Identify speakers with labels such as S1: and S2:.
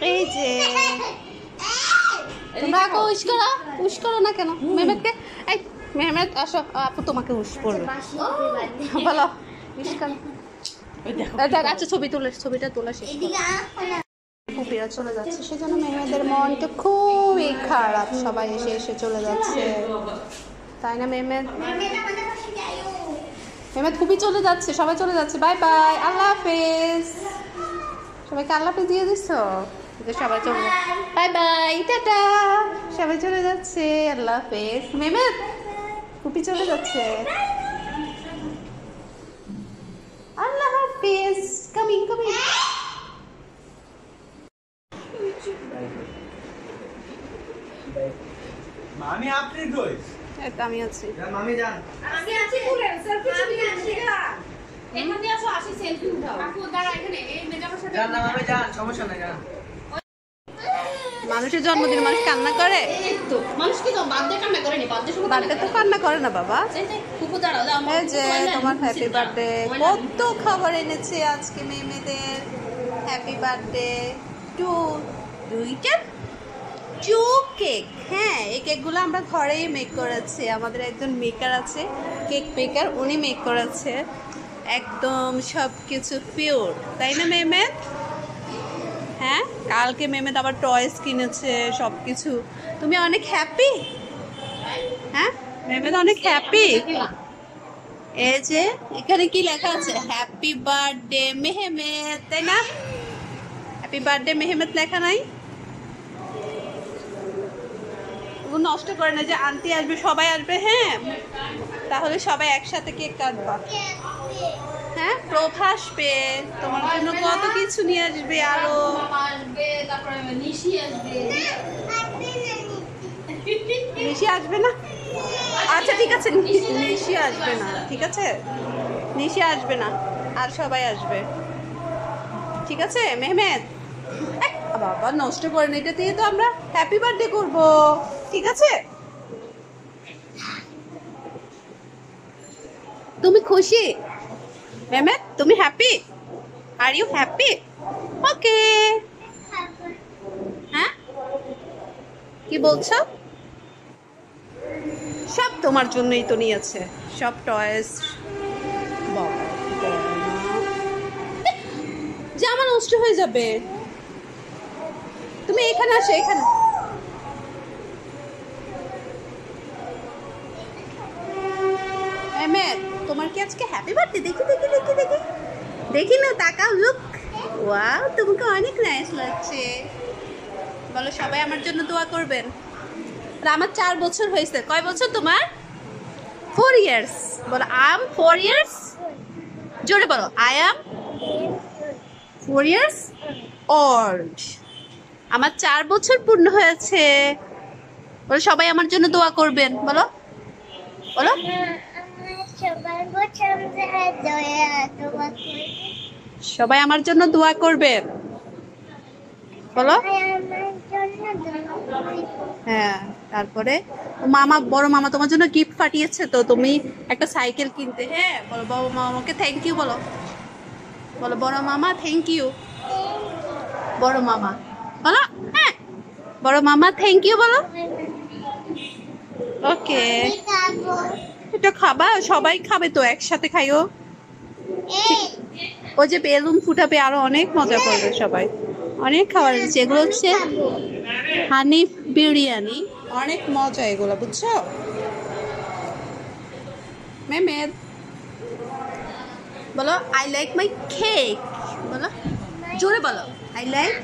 S1: এই যে তোমরা আগে উইশ করো না কেন মেহমেদকে? এই মেহমেদ আসো, আপু তোমাকে উইশ করবে, বলো উইশ করো। আচ্ছা ছবিটা তোলা শেষ করো। পুপিরা চলে যাচ্ছে, সেজন্য মেহমেদের মনটা খুবই খারাপ। সবাই এসে চলে যাচ্ছে, তাই না মেহমেদ? মেহমেদ খুবই চলে যাচ্ছে, সবাই চলে যাচ্ছে। বাই বাই, আল্লাহ হাফেজ। সবাইকে আল্লাহ হাফেজ দিয়ে দিচ্ছ? সবাই চলে যাচ্ছে, বাই বাই, টাটা। সবাই চলে যাচ্ছে, আল্লাহ হাফেজ। মেহমেদ খুবই চলে যাচ্ছে, আল্লাহ হাফেজ। কামিং
S2: মামি আপনি কই?
S1: আমি আছি।
S2: মামি যান।
S3: আমি আছি বলে সেলফি ছবি আসছি না। এখানে আসো, আসি সেলফি উঠাও। আপু দাঁড়া এখানে, এই ম্যাডামের সাথে।
S2: যান না মামি যান, সমস্যা নাই যান।
S1: মানুষের জন্মদিনে মানুষ কান্না করে?
S3: তো মানুষ কি তো বার্থডে কান্না করে নি? বার্থডে সময়
S1: বার্থডে তো কান্না করে না বাবা।
S3: ফুপু দাঁড়াও, দাও
S1: এই যে তোমার হ্যাপি বার্থডে। কত খাবার এনেছে আজকে মেয়েদের। হ্যাপি বার্থডে টু দুইটা কেক। হ্যাঁ, এই কেকগুলো আমরা ঘরেই মেক করেছি। আমাদের একজন মেকার আছে, কেক মেকার, উনি মেক করেছে। একদম সব কিছু পিওর, তাই না মেহমেদ? হ্যাঁ, কালকে মেহমেদ আবার টয়েস কিনেছে, সব কিছু। তুমি অনেক হ্যাপি? হ্যাঁ, মেহমেদ অনেক হ্যাপি। এই যে এখানে কি লেখা আছে? হ্যাপি বার্থডে মেহমেদ, তাই না? হ্যাপি বার্থডে মেহমেদ লেখা নাই? নষ্ট করে না, যে আন্টি আসবে, সবাই আসবে। হ্যাঁ, তাহলে সবাই একসাথে কেক কাটবা। হ্যাঁ, প্রভা আসবে, তোমার জন্য কত কিছু নিয়ে আসবে আরো।
S3: আসবে, তারপরে নিশি আসবে।
S1: নিশি আসবে না? আচ্ছা ঠিক আছে, নিশি আসবে না, ঠিক আছে, নিশি আসবে না, আর সবাই আসবে, ঠিক আছে মেহমেদ? বাবা নষ্ট করে না, এটা দিয়ে তো আমরা হ্যাপি বার্থডে করব, ঠিক আছে? তুমি খুশি মেহমেদ? তুমি happy? Are you happy? Okay. হ্যাঁ, কি বলছো? সব তোমার জন্যই তো নিয়েছে, সব টয়েস। জামা নষ্ট হয়ে যাবে। তুমি এখানে আসো, এখানে। মেহমেদ, তোমার কি আজকে হ্যাপি বার্থডে? দেখি না, তাকাও, লুক। ওয়াও, তোমাকে অনেক নাইস লাগছে। বলো সবাই আমার জন্য দোয়া করবেন। আমার 4 বছর হয়েছে। কয় বছর তোমার? 4 ইয়ার্স। বলো আই এম 4 ইয়ার্স। জোরে বলো, আই এম 4 ইয়ার্স ওল্ড। আমার 4 বছর পূর্ণ হয়েছে। বলো সবাই আমার জন্য দোয়া করবেন। বলো বলো, সবাই আমার জন্য দোয়া করবেন। বলো হ্যাঁ। তারপরে মামা, বড় মামা তোমার জন্য গিফট পাঠিয়েছে, তো তুমি একটা সাইকেল কিনতে। হ্যাঁ, বলো বড় মামাকে থ্যাংক ইউ। বলো বলো বড় মামা থ্যাংক ইউ। বড় মামা বলো, হ্যাঁ বড় মামা থ্যাংক ইউ বলো। ওকে, এটা খাবা? সবাই খাবে তো, একসাথে খাইও। ওই যে বেলুন ফুটাবে, আরো অনেক মজা করবে সবাই। অনেক খাবার আছে, এগুলো হচ্ছে হানিফ বিরিয়ানি, অনেক মজা এগুলো, বুঝছো মেহমেদ? বলো আই লাইক মাই কেক। বলো জোরে বলো, আই লাইক।